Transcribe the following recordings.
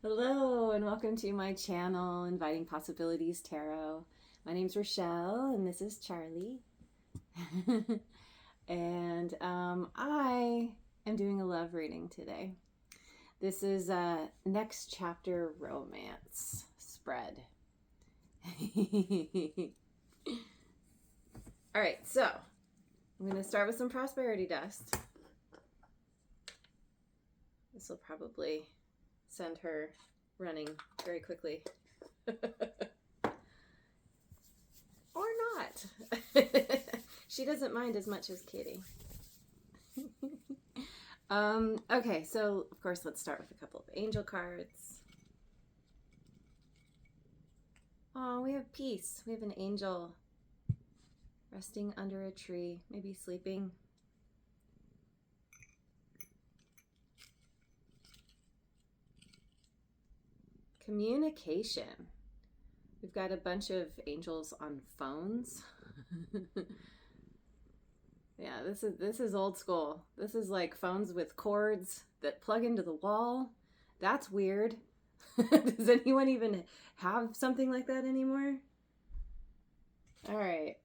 Hello and welcome to my channel, Inviting Possibilities Tarot. My name's Rochelle and this is Charlie. and I am doing a love reading today. This is a next chapter romance spread. All right, so I'm going to start with some prosperity dust. This will probably send her running very quickly. Or not. She doesn't mind as much as Kitty. Okay, so of course let's start with a couple of angel cards. Oh, we have peace. We have an angel resting under a tree, maybe sleeping. Communication. We've got a bunch of angels on phones. Yeah, this is old school. This is like phones with cords that plug into the wall. That's weird. Does anyone even have something like that anymore? All right.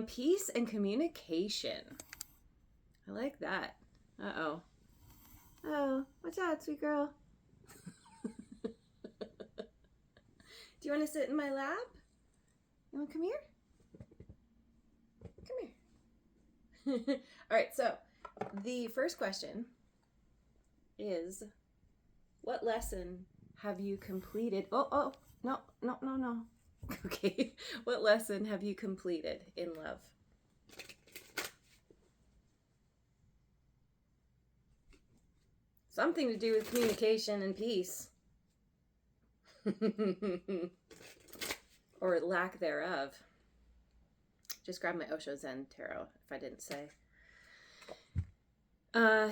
Peace and communication. I like that. Uh-oh. Oh, what's that, sweet girl? Do you want to sit in my lap? You want to come here? Come here. All right, so the first question is, what lesson have you completed? Oh, no. Okay, what lesson have you completed in love? Something to do with communication and peace. Or lack thereof. Just grab my Osho Zen Tarot, if I didn't say.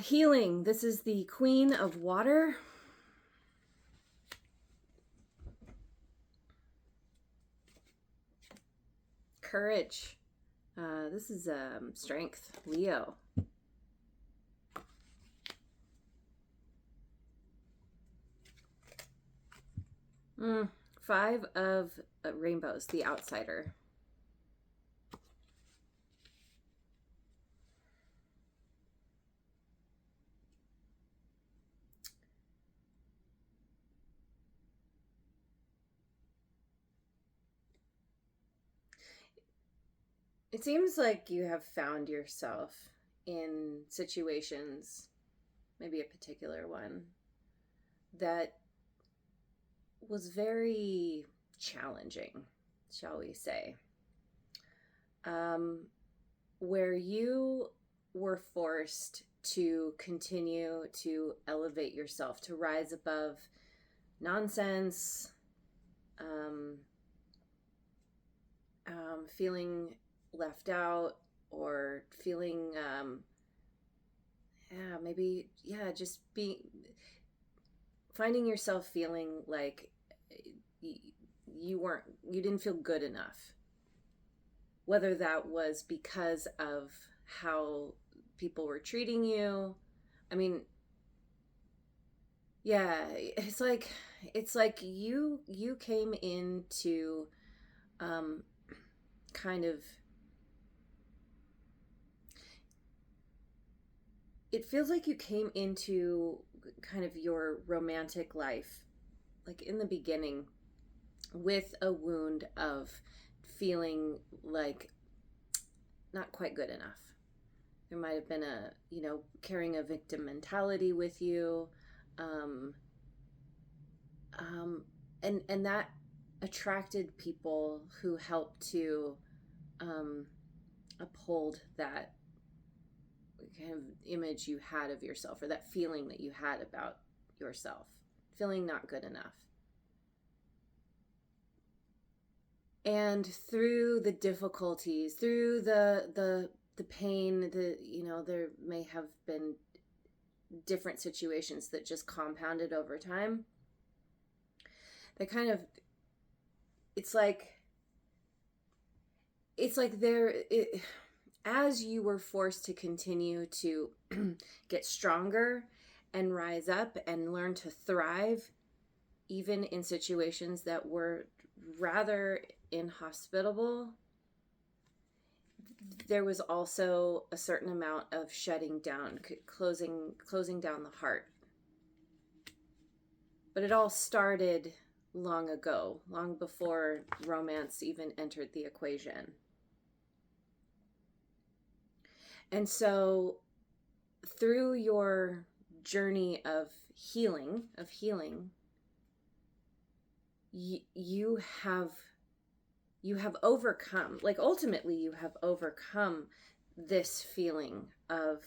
Healing. This is the Queen of Water. Courage. This is strength. Leo. Five of rainbows. The outsider. It seems like you have found yourself in situations, maybe a particular one, that was very challenging, shall we say, where you were forced to continue to elevate yourself, to rise above nonsense, feeling left out, or feeling just finding yourself feeling like you didn't feel good enough, whether that was because of how people were treating you. I mean, yeah, it's like you came into kind of, it feels like you came into kind of your romantic life, like in the beginning, with a wound of feeling like not quite good enough. There might have been carrying a victim mentality with you. And that attracted people who helped to uphold that kind of image you had of yourself, or that feeling that you had about yourself, feeling not good enough. And through the difficulties, through the pain, there may have been different situations that just compounded over time. They kind of, it's like as you were forced to continue to get stronger and rise up and learn to thrive even in situations that were rather inhospitable, there was also a certain amount of shutting down, closing down the heart. But it all started long ago, long before romance even entered the equation. And so through your journey of healing, you have overcome, like ultimately you have overcome this feeling of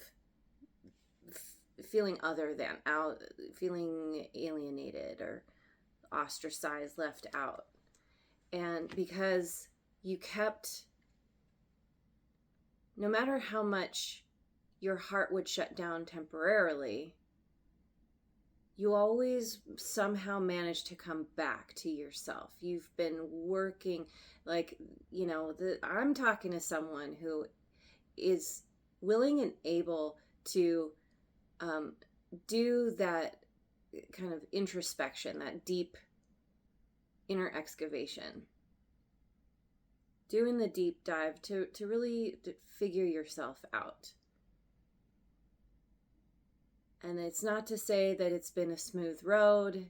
feeling other than, out, feeling alienated or ostracized, left out. And because you kept, no matter how much your heart would shut down temporarily, you always somehow manage to come back to yourself. You've been working, like, I'm talking to someone who is willing and able to do that kind of introspection, that deep inner excavation, doing the deep dive to really figure yourself out. And it's not to say that it's been a smooth road.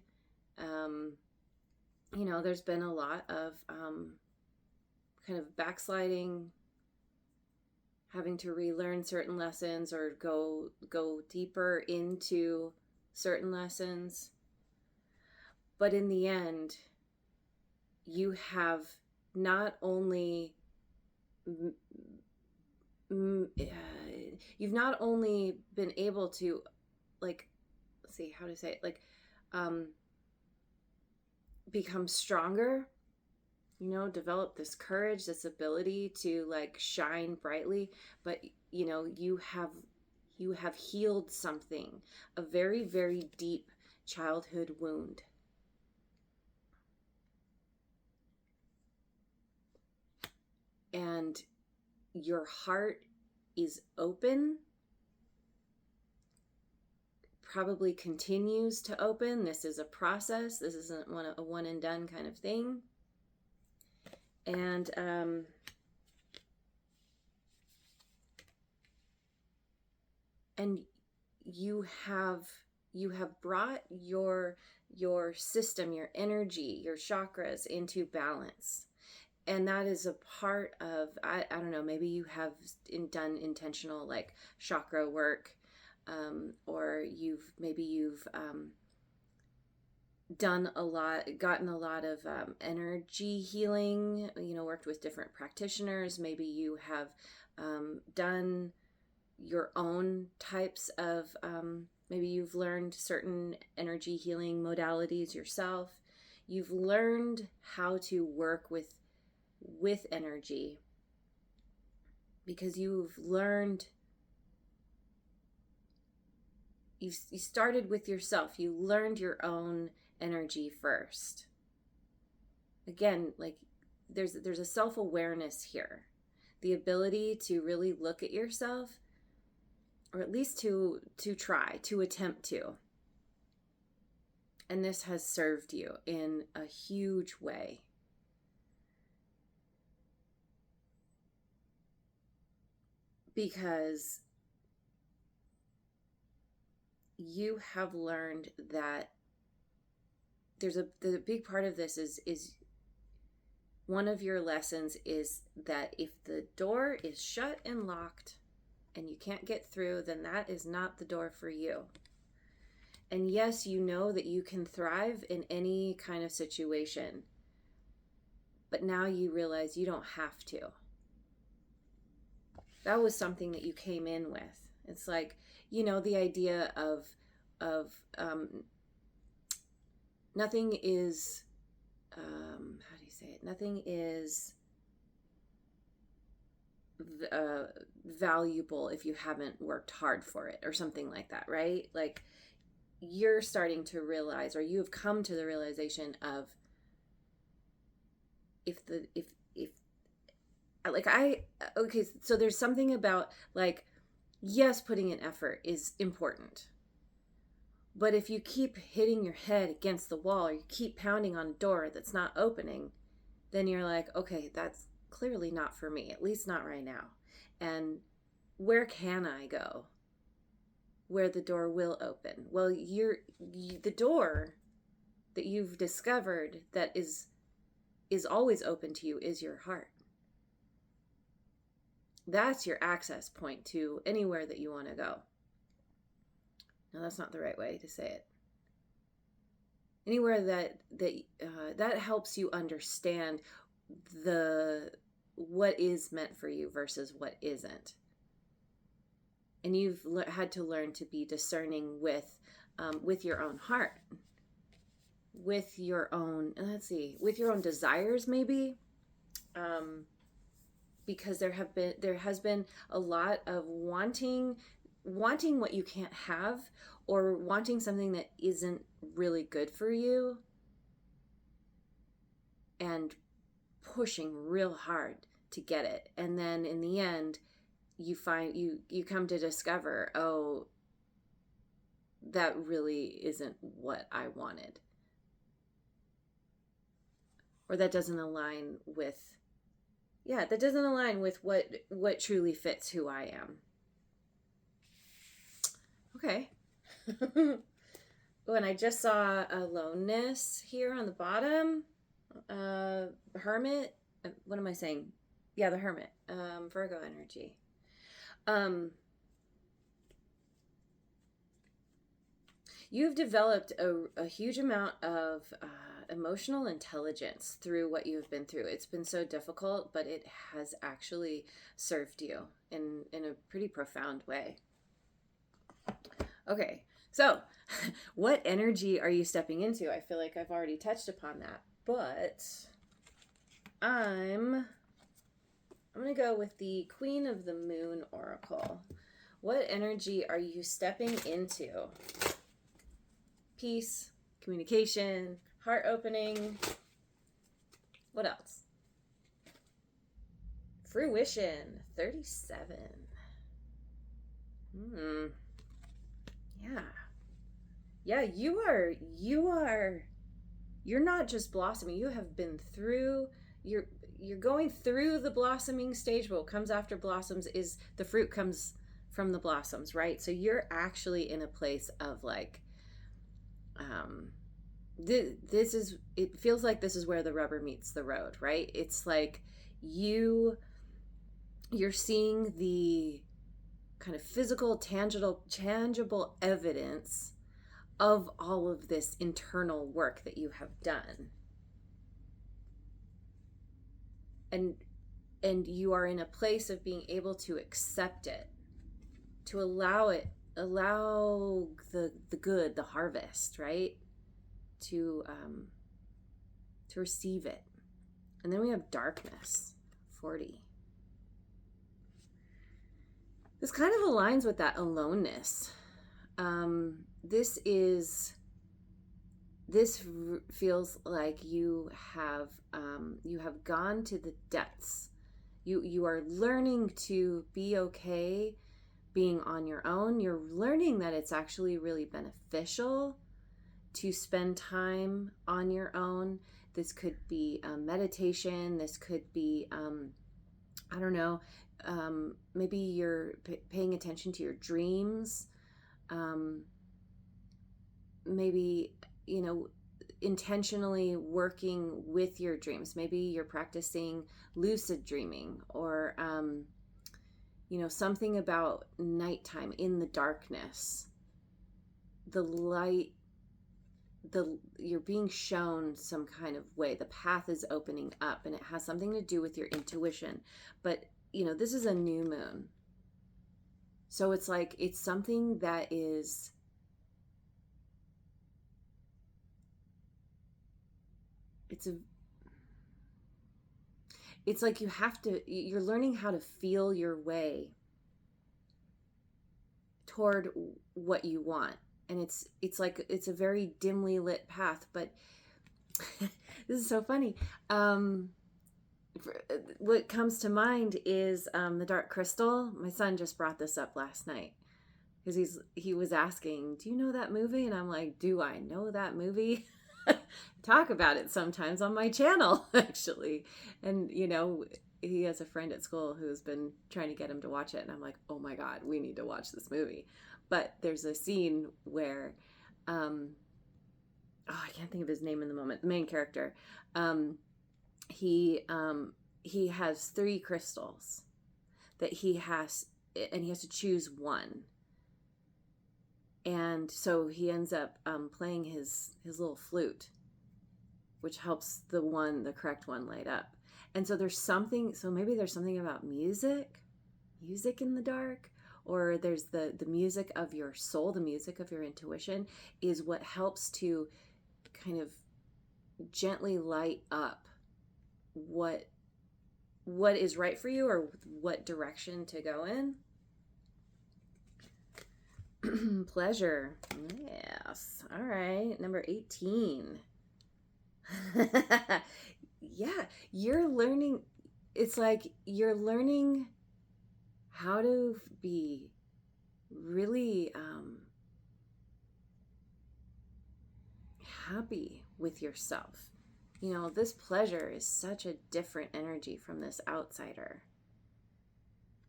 There's been a lot of kind of backsliding, having to relearn certain lessons or go deeper into certain lessons. But in the end, you have not only you've not only been able to, like, let's see how to say it, become stronger, develop this courage, this ability to shine brightly, but you have healed something, a very, very deep childhood wound. And your heart is open, probably continues to open. This is a process. This isn't a one and done kind of thing. And you have brought your system, your energy, your chakras into balance. And that is a part of, I don't know, maybe you have done intentional chakra work, or you've gotten a lot of energy healing, worked with different practitioners. Maybe you have done your own types of, maybe you've learned certain energy healing modalities yourself. You've learned how to work with energy because you started with yourself. You learned your own energy first. Again, there's a self-awareness here, the ability to really look at yourself, or at least to attempt to. And this has served you in a huge way. Because you have learned that the big part of this is one of your lessons is that if the door is shut and locked and you can't get through, then that is not the door for you. And yes, you know that you can thrive in any kind of situation, but now you realize you don't have to. That was something that you came in with. It's the idea of nothing is, how do you say it? Nothing is valuable if you haven't worked hard for it, or something like that, right? You're starting to realize, or you have come to the realization of, so there's something about yes, putting in effort is important. But if you keep hitting your head against the wall, or you keep pounding on a door that's not opening, then you're like, okay, that's clearly not for me, at least not right now. And where can I go where the door will open? Well, the door that you've discovered that is always open to you is your heart. That's your access point to anywhere that you want to go. No, that's not the right way to say it. Anywhere that helps you understand what is meant for you versus what isn't. And you've had to learn to be discerning with your own heart, with your own, with your own desires, maybe, because there has been a lot of wanting what you can't have, or wanting something that isn't really good for you, and pushing real hard to get it. And then in the end, you find you come to discover, oh, that really isn't what I wanted, or that doesn't align with what truly fits who I am. Okay. Oh, and I just saw aloneness here on the bottom. Hermit. What am I saying? Yeah, the Hermit. Virgo energy. You've developed a huge amount of emotional intelligence through what you've been through. It's been so difficult, but it has actually served you in a pretty profound way. Okay, so what energy are you stepping into? I feel like I've already touched upon that, but I'm going to go with the Queen of the Moon Oracle. What energy are you stepping into? Peace, communication, heart opening. What else? Fruition, 37. Yeah, you're not just blossoming. You have been through, you're going through the blossoming stage. What comes after blossoms is the fruit comes from the blossoms, right? So you're actually in a place of like, it feels like this is where the rubber meets the road, right? It's like you're seeing the kind of physical, tangible evidence of all of this internal work that you have done. And you are in a place of being able to accept it, to allow the good, the harvest, right? To receive it. And then we have darkness, 40. This kind of aligns with that aloneness. This feels like you have gone to the depths. You are learning to be okay being on your own. You're learning that it's actually really beneficial to spend time on your own. This could be meditation. This could be, I don't know, maybe you're paying attention to your dreams. Maybe, intentionally working with your dreams. Maybe you're practicing lucid dreaming, or, something about nighttime in the darkness. The light, you're being shown some kind of way. The path is opening up, and it has something to do with your intuition. But, this is a new moon. So it's like, it's something that is, it's like you're learning how to feel your way toward what you want. And it's like, it's a very dimly lit path, but this is so funny. What comes to mind is the dark crystal. My son just brought this up last night. because he was asking, do you know that movie? And I'm like, do I know that movie? Talk about it sometimes on my channel, actually. And he has a friend at school who's been trying to get him to watch it, and I'm like, oh my god, we need to watch this movie. But there's a scene where I can't think of his name in the moment, the main character, he has 3 crystals that he has, and he has to choose one. And so he ends up playing his little flute, which helps the correct one light up. And so maybe there's something about music in the dark, or there's the music of your soul, the music of your intuition is what helps to kind of gently light up what is right for you, or what direction to go in. Pleasure. Yes. All right. Number 18. Yeah. You're learning. It's like you're learning how to be really happy with yourself. This pleasure is such a different energy from this outsider.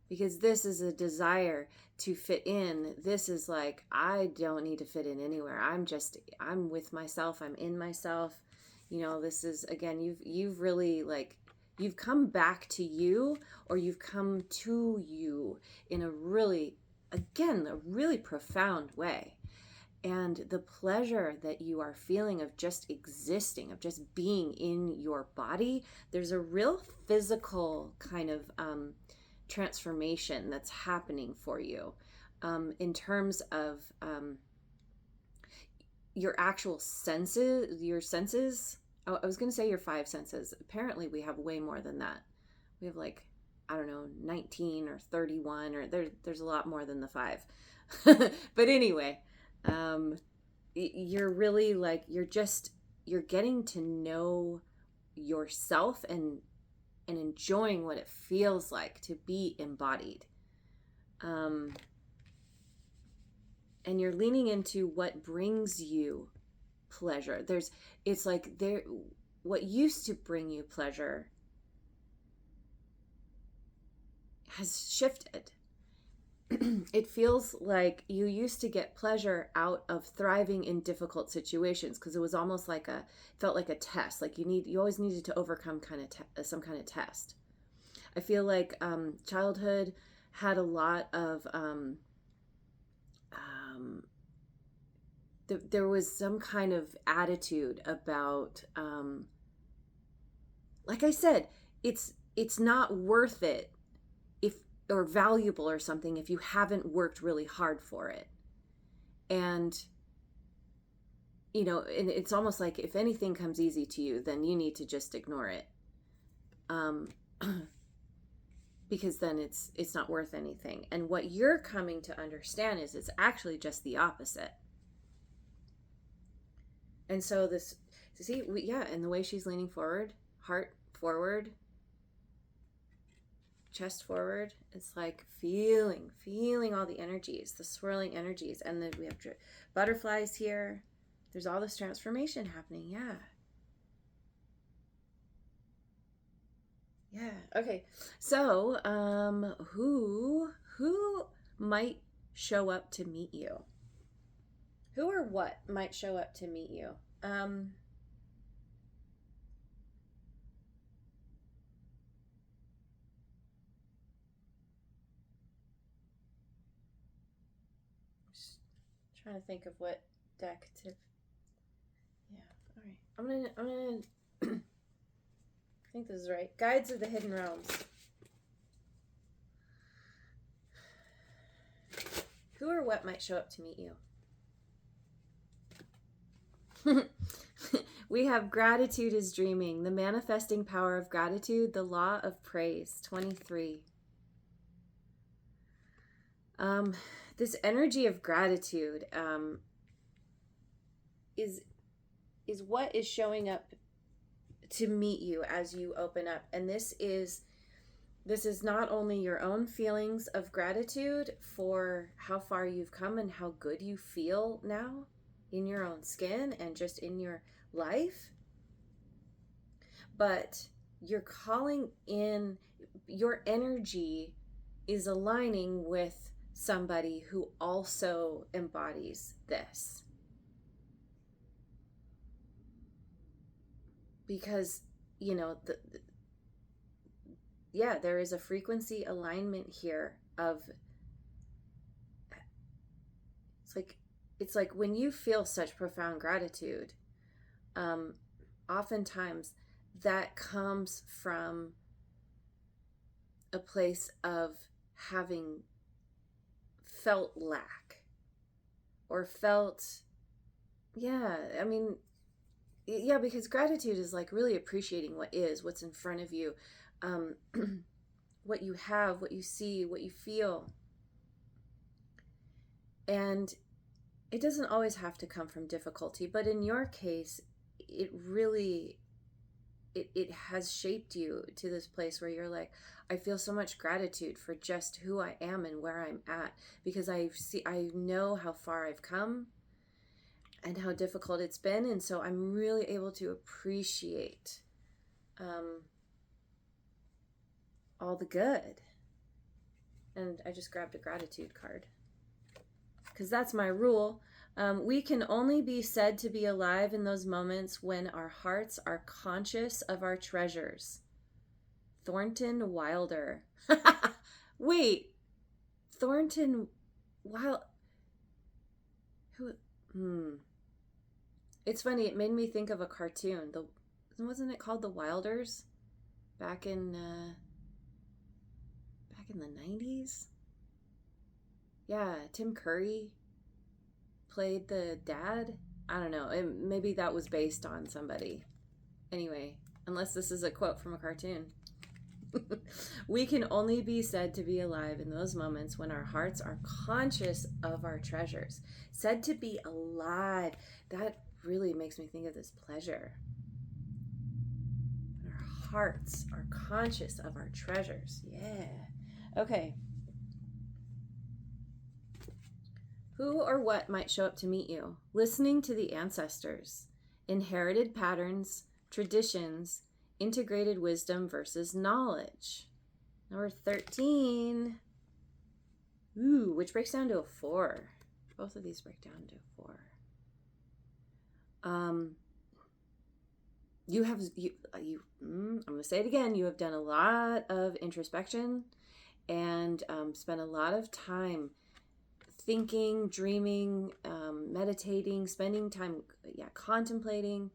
Because this is a desire to fit in. This is like, I don't need to fit in anywhere. I'm with myself. I'm in myself. This is, again, you've really you've come back to you, or you've come to you in a really profound way. And the pleasure that you are feeling of just existing, of just being in your body, there's a real physical kind of transformation that's happening for you in terms of your actual senses. I was going to say your 5 senses. Apparently we have way more than that. We have 19 or 31, or there's a lot more than the 5. But anyway, you're really you're getting to know yourself and enjoying what it feels like to be embodied. And you're leaning into what brings you pleasure. What used to bring you pleasure has shifted. It feels like you used to get pleasure out of thriving in difficult situations, because it was almost felt like a test. Like you always needed to overcome some kind of test. I feel like childhood had a lot of there was some kind of attitude about like I said, it's not worth it or valuable or something if you haven't worked really hard for it. And and it's almost like if anything comes easy to you, then you need to just ignore it, because then it's not worth anything. And what you're coming to understand is it's actually just the opposite. And so and the way she's leaning forward, heart forward, chest forward, it's like feeling all the energies, the swirling energies. And then we have butterflies here. There's all this transformation happening. Yeah. Okay. So who might show up to meet you? Who or what might show up to meet you? Trying to think of what deck to. Yeah. All right. I'm gonna. I think this is right. Guides of the Hidden Realms. Who or what might show up to meet you? We have gratitude is dreaming, the manifesting power of gratitude, the law of praise, 23. This energy of gratitude is what is showing up to meet you as you open up. And this is This is not only your own feelings of gratitude for how far you've come and how good you feel now in your own skin and just in your life, but you're calling in, your energy is aligning with somebody who also embodies this. Because, there is a frequency alignment here of, it's like when you feel such profound gratitude, oftentimes that comes from a place of having felt lack or felt, because gratitude is like really appreciating what is, what's in front of you, what you have, what you see, what you feel. And it doesn't always have to come from difficulty, but in your case, it really, it has shaped you to this place where you're like, I feel so much gratitude for just who I am and where I'm at, because I know how far I've come and how difficult it's been. And so I'm really able to appreciate all the good. And I just grabbed a gratitude card because that's my rule. We can only be said to be alive in those moments when our hearts are conscious of our treasures. Thornton Wilder. Wait, Thornton Wild. Who? It's funny. It made me think of a cartoon. Wasn't it called The Wilders? Back in the 90s. Yeah, Tim Curry played the dad. I don't know. Maybe that was based on somebody. Anyway, unless this is a quote from a cartoon. We can only be said to be alive in those moments when our hearts are conscious of our treasures. Said to be alive. That really makes me think of this pleasure. When our hearts are conscious of our treasures. Yeah. Okay. Who or what might show up to meet you? Listening to the ancestors. Inherited patterns, traditions, integrated wisdom versus knowledge. Number 13. Ooh, which breaks down to a 4. Both of these break down to a 4. I'm going to say it again. You have done a lot of introspection and spent a lot of time thinking, dreaming, meditating, spending time, contemplating,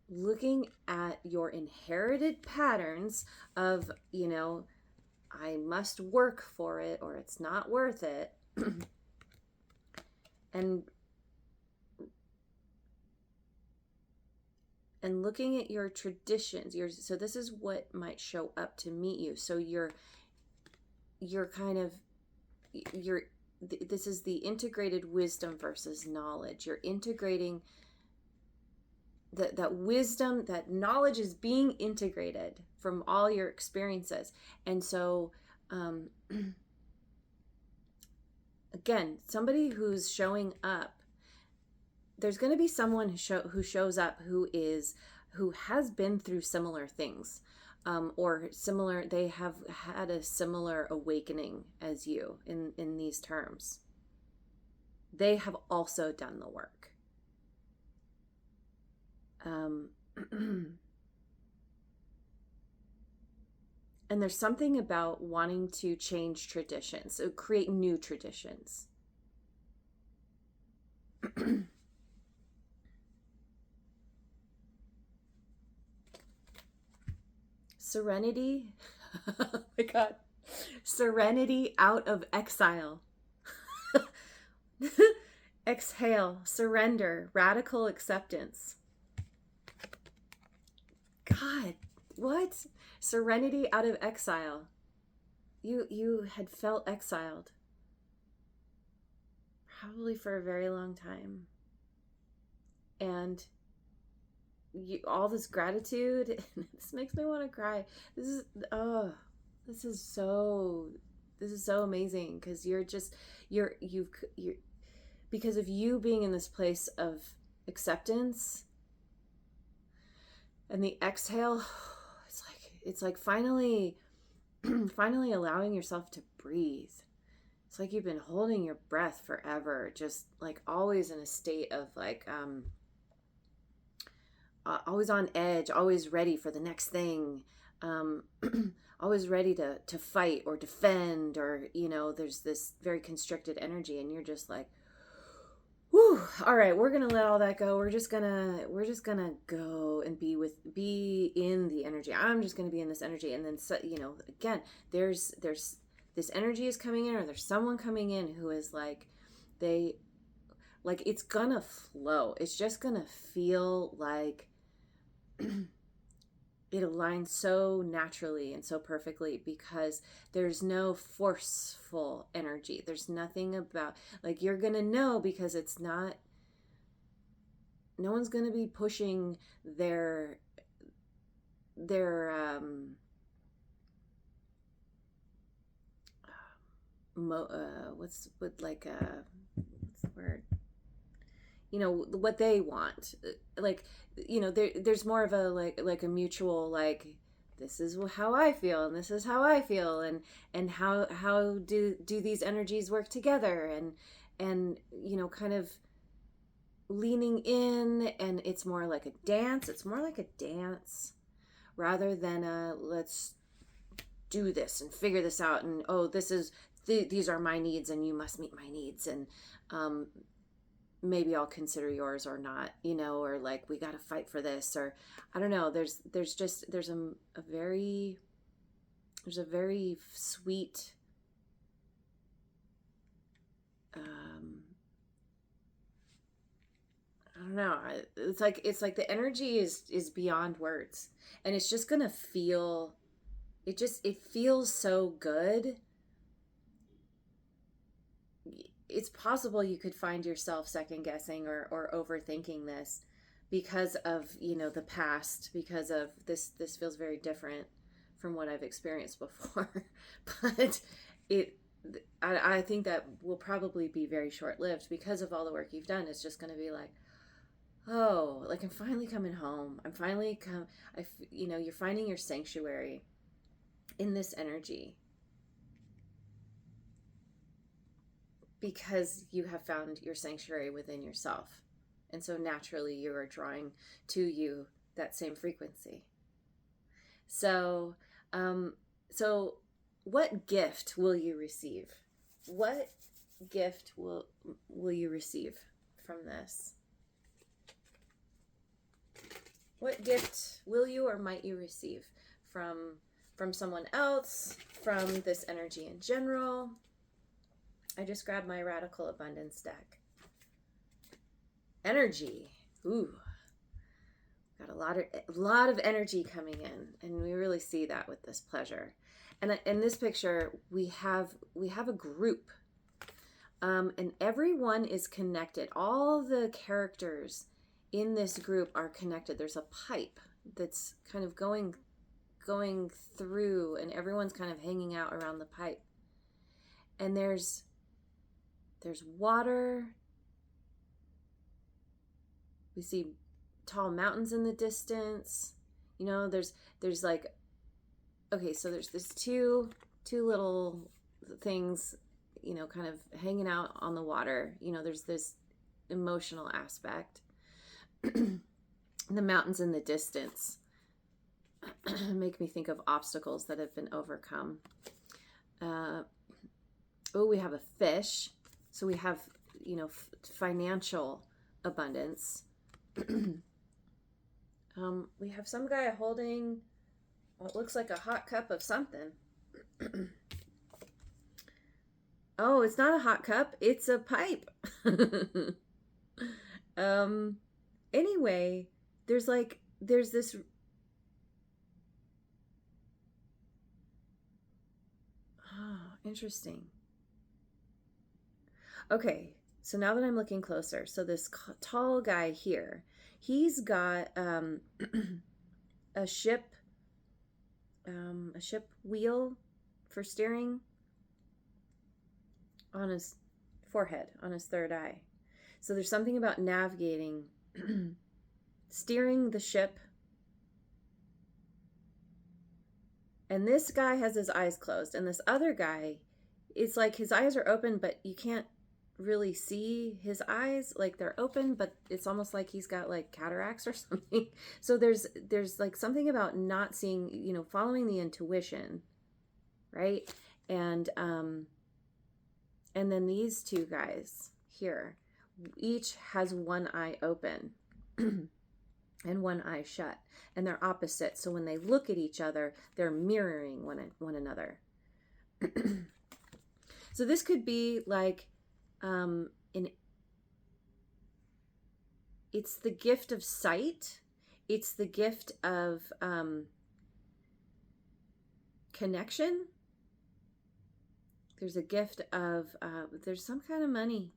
looking at your inherited patterns of, I must work for it or it's not worth it. and looking at your traditions, so this is what might show up to meet you. So this is the integrated wisdom versus knowledge. You're integrating that wisdom, that knowledge is being integrated from all your experiences. And so, again, somebody who's showing up, there's going to be someone who shows up who has been through similar things, or similar. They have had a similar awakening as you in these terms. They have also done the work. And there's something about wanting to change traditions, so create new traditions. Serenity. Oh my God. Serenity out of exile. Exhale, surrender, radical acceptance. God, what? Serenity out of exile. You had felt exiled. Probably for a very long time. And all this gratitude, this makes me want to cry. This is, This is so amazing, because you're because of you being in this place of acceptance, and the exhale, it's like finally finally allowing yourself to breathe. It's like you've been holding your breath forever, just like always in a state of like always on edge, always ready for the next thing, um, always ready to fight or defend, or there's this very constricted energy, and you're just like, whew, all right, we're gonna let all that go. We're just gonna go and be in the energy. I'm just gonna be in this energy, and then again, there's this energy is coming in, or there's someone coming in who is like, it's gonna flow. It's just gonna feel like it aligns so naturally and so perfectly, because there's no forceful energy. There's nothing about, like, you're gonna know, because it's not, no one's gonna be pushing their what's the word, what they want. Like, there's more of a like a mutual, like, this is how I feel, and this is how I feel, and how do these energies work together, and kind of leaning in. And it's more like a dance. It's more like a dance rather than a let's do this and figure this out, and these are my needs and you must meet my needs, and maybe I'll consider yours or not, or like, we got to fight for this, or I don't know. There's a very sweet, I don't know. It's like the energy is beyond words, and it's just gonna feel. It feels so good. It's possible you could find yourself second guessing or overthinking this because of the past, because of this feels very different from what I've experienced before. But I think that will probably be very short-lived, because of all the work you've done. It's just going to be like, oh, like, I'm finally coming home. You're finding your sanctuary in this energy, because you have found your sanctuary within yourself. And so naturally you are drawing to you that same frequency. So what gift will you receive? What gift will you receive from this? What gift will you or might you receive from someone else, from this energy in general? I just grabbed my Radical Abundance deck. Energy. Ooh. Got a lot of energy coming in, and we really see that with this pleasure. And in this picture, we have a group, and everyone is connected. All the characters in this group are connected. There's a pipe that's kind of going through, and everyone's kind of hanging out around the pipe. And there's water. We see tall mountains in the distance. There's like, okay, so there's this two little things, kind of hanging out on the water. There's this emotional aspect. The mountains in the distance make me think of obstacles that have been overcome. We have a fish. So we have, financial abundance. We have some guy holding what looks like a hot cup of something. Oh, it's not a hot cup. It's a pipe. Anyway, there's this. Oh, interesting. Okay, so now that I'm looking closer, so this tall guy here, he's got a ship wheel for steering? On his forehead, on his third eye. So there's something about navigating, steering the ship. And this guy has his eyes closed, and this other guy, it's like his eyes are open, but you can't really see his eyes. Like they're open, but it's almost like he's got like cataracts or something. So there's like something about not seeing, you know, following the intuition, right? And then these two guys here, each has one eye open and one eye shut, and they're opposite. So when they look at each other, they're mirroring one another. So this could be like, it's the gift of sight. It's the gift of connection. There's a gift of, there's some kind of money.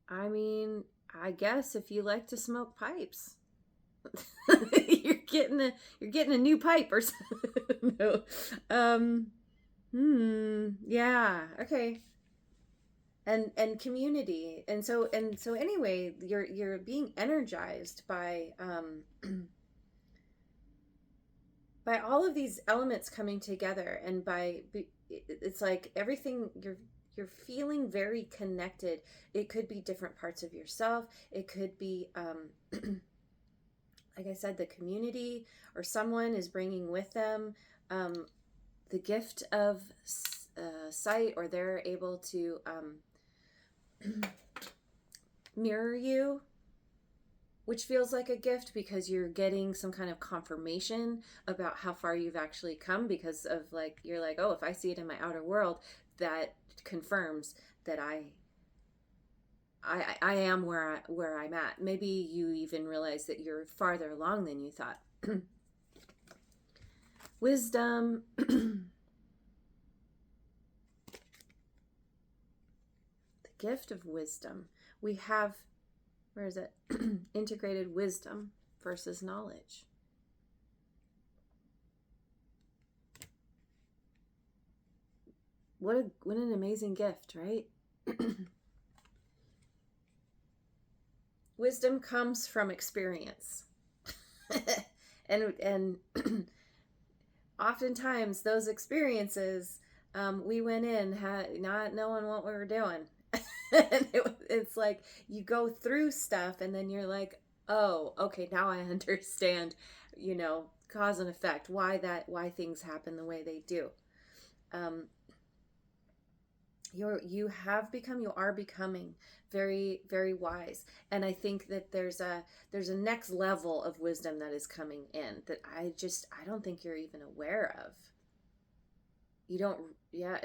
I mean, I guess if you like to smoke pipes, you're getting a new pipe or something. No. Yeah. Okay. And community. And so anyway, you're being energized by by all of these elements coming together, and it's like everything, you're feeling very connected. It could be different parts of yourself. It could be, like I said, the community, or someone is bringing with them the gift of sight, or they're able to mirror you, which feels like a gift because you're getting some kind of confirmation about how far you've actually come, because of like, you're like, oh, if I see it in my outer world, that confirms that I am where I'm at. Maybe you even realize that you're farther along than you thought. Wisdom. The gift of wisdom. We have, where is it? Integrated wisdom versus knowledge. What an amazing gift, right? Wisdom comes from experience. and oftentimes those experiences, we went in not knowing what we were doing. And it's like you go through stuff and then you're like, oh, okay, now I understand, you know, cause and effect, why things happen the way they do. You are becoming very, very wise. And I think that there's a next level of wisdom that is coming in that I don't think you're even aware of. You don't, yeah,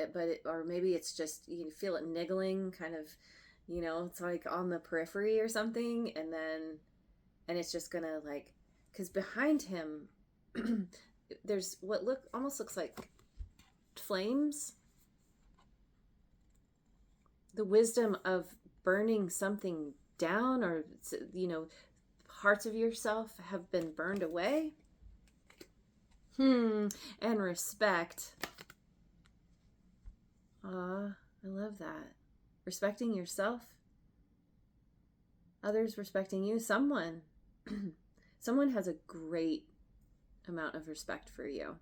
or maybe it's just, you feel it niggling, kind of, you know, it's like on the periphery or something. And it's just gonna, like, because behind him, there's what almost looks like flames. The wisdom of burning something down, or, you know, parts of yourself have been burned away. And respect. I love that. Respecting yourself, others respecting you. Someone has a great amount of respect for you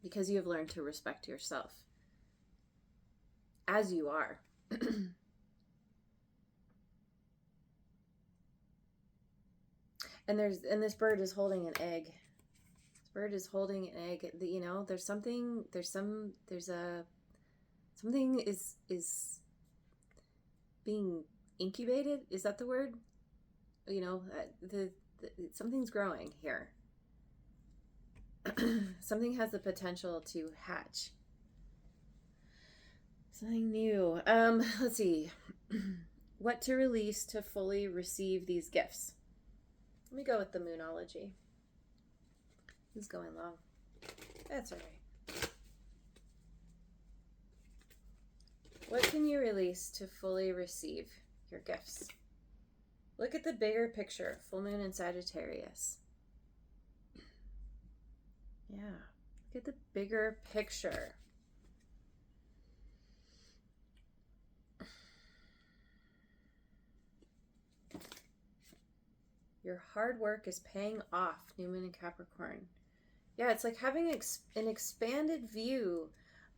because you have learned to respect yourself as you are. And this bird is holding an egg. This bird is holding an egg. You know, something is being incubated. Is that the word? You know, something's growing here. Something has the potential to hatch. Something new. Let's see. What to release to fully receive these gifts? Let me go with the Moonology. It's going long. That's all right. What can you release to fully receive your gifts? Look at the bigger picture. Full moon in Sagittarius. Yeah. Look at the bigger picture. Your hard work is paying off, New Moon in Capricorn. Yeah, it's like having an expanded view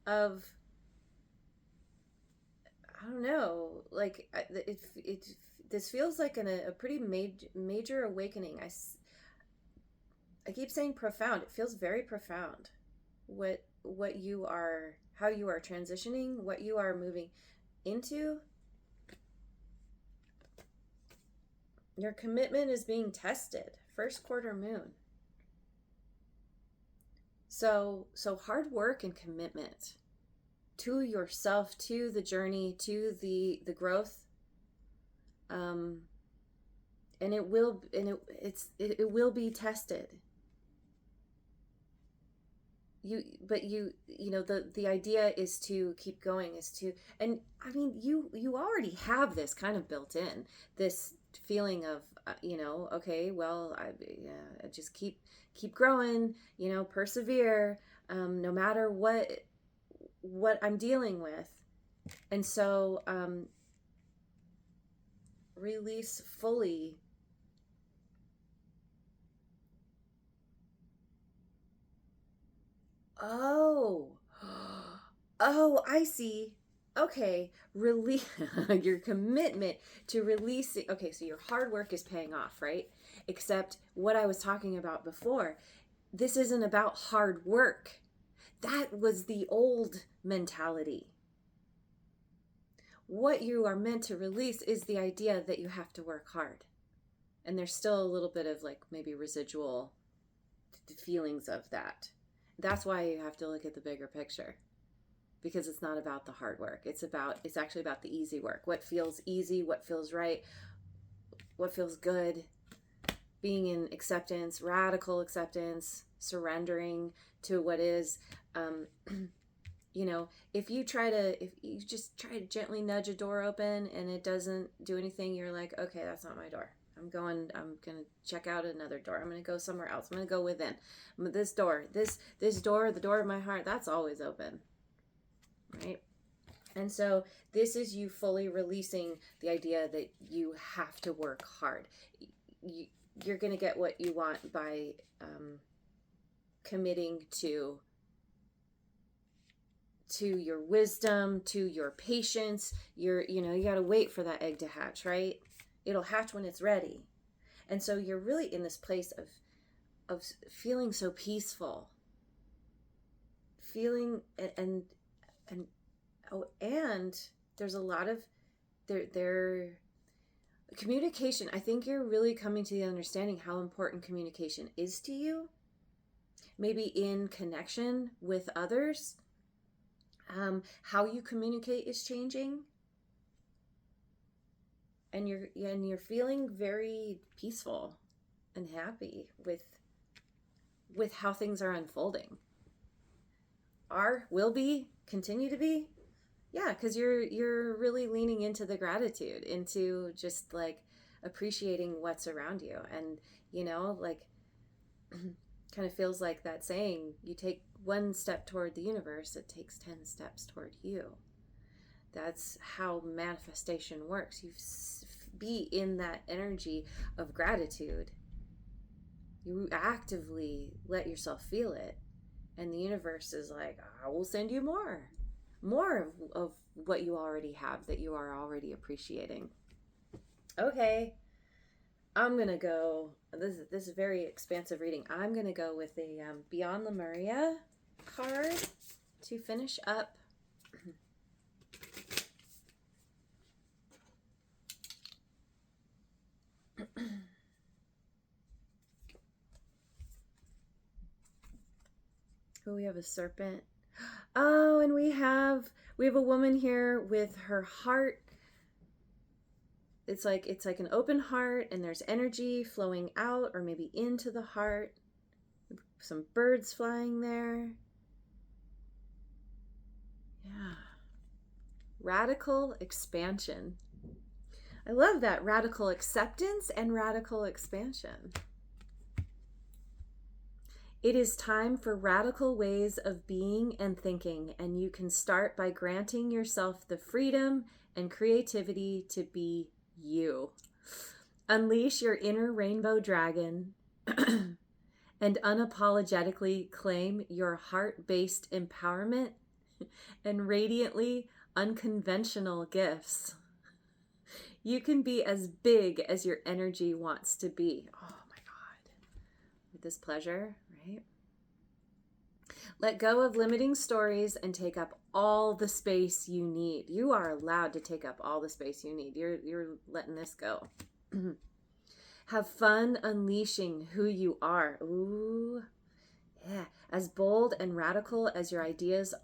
of, I don't know, like this feels like a pretty major awakening. I keep saying profound. It feels very profound. What you are, how you are transitioning, what you are moving into. Your commitment is being tested. First quarter moon. So hard work and commitment to yourself, to the journey, to the growth. And it will be tested. The idea is to keep going, and I mean, you already have this kind of built in, this feeling of, okay, well, I just keep growing, persevere, no matter what I'm dealing with. And so, release fully. Oh, I see. Okay, release your commitment to releasing. Okay, so your hard work is paying off, right? Except what I was talking about before, this isn't about hard work. That was the old mentality. What you are meant to release is the idea that you have to work hard. And there's still a little bit of like maybe residual feelings of that. That's why you have to look at the bigger picture, because it's not about the hard work. It's actually about the easy work. What feels easy, what feels right, what feels good. Being in acceptance, radical acceptance, surrendering to what is. If you just try to gently nudge a door open and it doesn't do anything, you're like, okay, that's not my door. I'm going to check out another door. I'm going to go somewhere else. I'm going to go within. This door, this door, the door of my heart, that's always open. Right? And so this is you fully releasing the idea that you have to work hard. You're going to get what you want by committing to your wisdom, to your patience. You got to wait for that egg to hatch, right? It'll hatch when it's ready. And so you're really in this place of feeling so peaceful. Feeling and there's a lot of their communication. I think you're really coming to the understanding how important communication is to you. Maybe in connection with others. How you communicate is changing. And you're feeling very peaceful and happy with how things are unfolding. Will be, continue to be. Yeah, because you're really leaning into the gratitude, into just like appreciating what's around you. And like kind of feels like that saying, you take one step toward the universe, it takes 10 steps toward you. That's how manifestation works. You be in that energy of gratitude. You actively let yourself feel it. And the universe is like, I will send you more of what you already have, that you are already appreciating. Okay, I'm going to go, this is a very expansive reading. I'm going to go with a Beyond Lemuria card to finish up. Oh, we have a serpent. Oh, and we have a woman here with her heart. It's like an open heart, and there's energy flowing out or maybe into the heart. Some birds flying there. Yeah. Radical expansion. I love that. Radical acceptance and radical expansion. It is time for radical ways of being and thinking, and you can start by granting yourself the freedom and creativity to be you. Unleash your inner rainbow dragon and unapologetically claim your heart-based empowerment and radiantly unconventional gifts. You can be as big as your energy wants to be. Oh my God. With this pleasure, right? Let go of limiting stories and take up all the space you need. You are allowed to take up all the space you need. You're letting this go. Have fun unleashing who you are. Ooh, yeah. As bold and radical as your ideas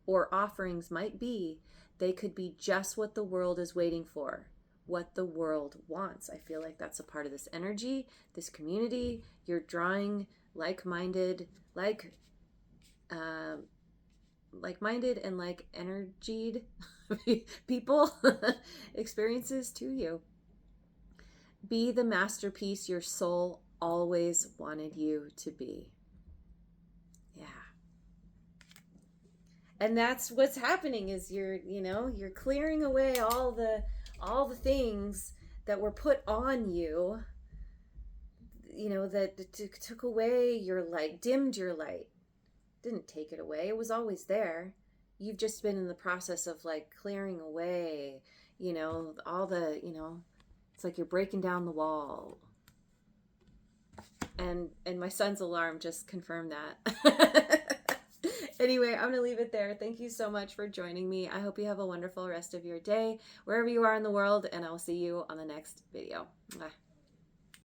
or offerings might be, they could be just what the world is waiting for, what the world wants. I feel like that's a part of this energy, this community. You're drawing like-minded, like-minded and like-energied people, experiences to you. Be the masterpiece your soul always wanted you to be. Yeah. And that's what's happening is you're clearing away all the things that were put on you, that took away your light, dimmed your light. Didn't take it away. It was always there. You've just been in the process of clearing away, all the, it's like you're breaking down the wall. And my son's alarm just confirmed that. Anyway, I'm going to leave it there. Thank you so much for joining me. I hope you have a wonderful rest of your day, wherever you are in the world, and I'll see you on the next video. Bye.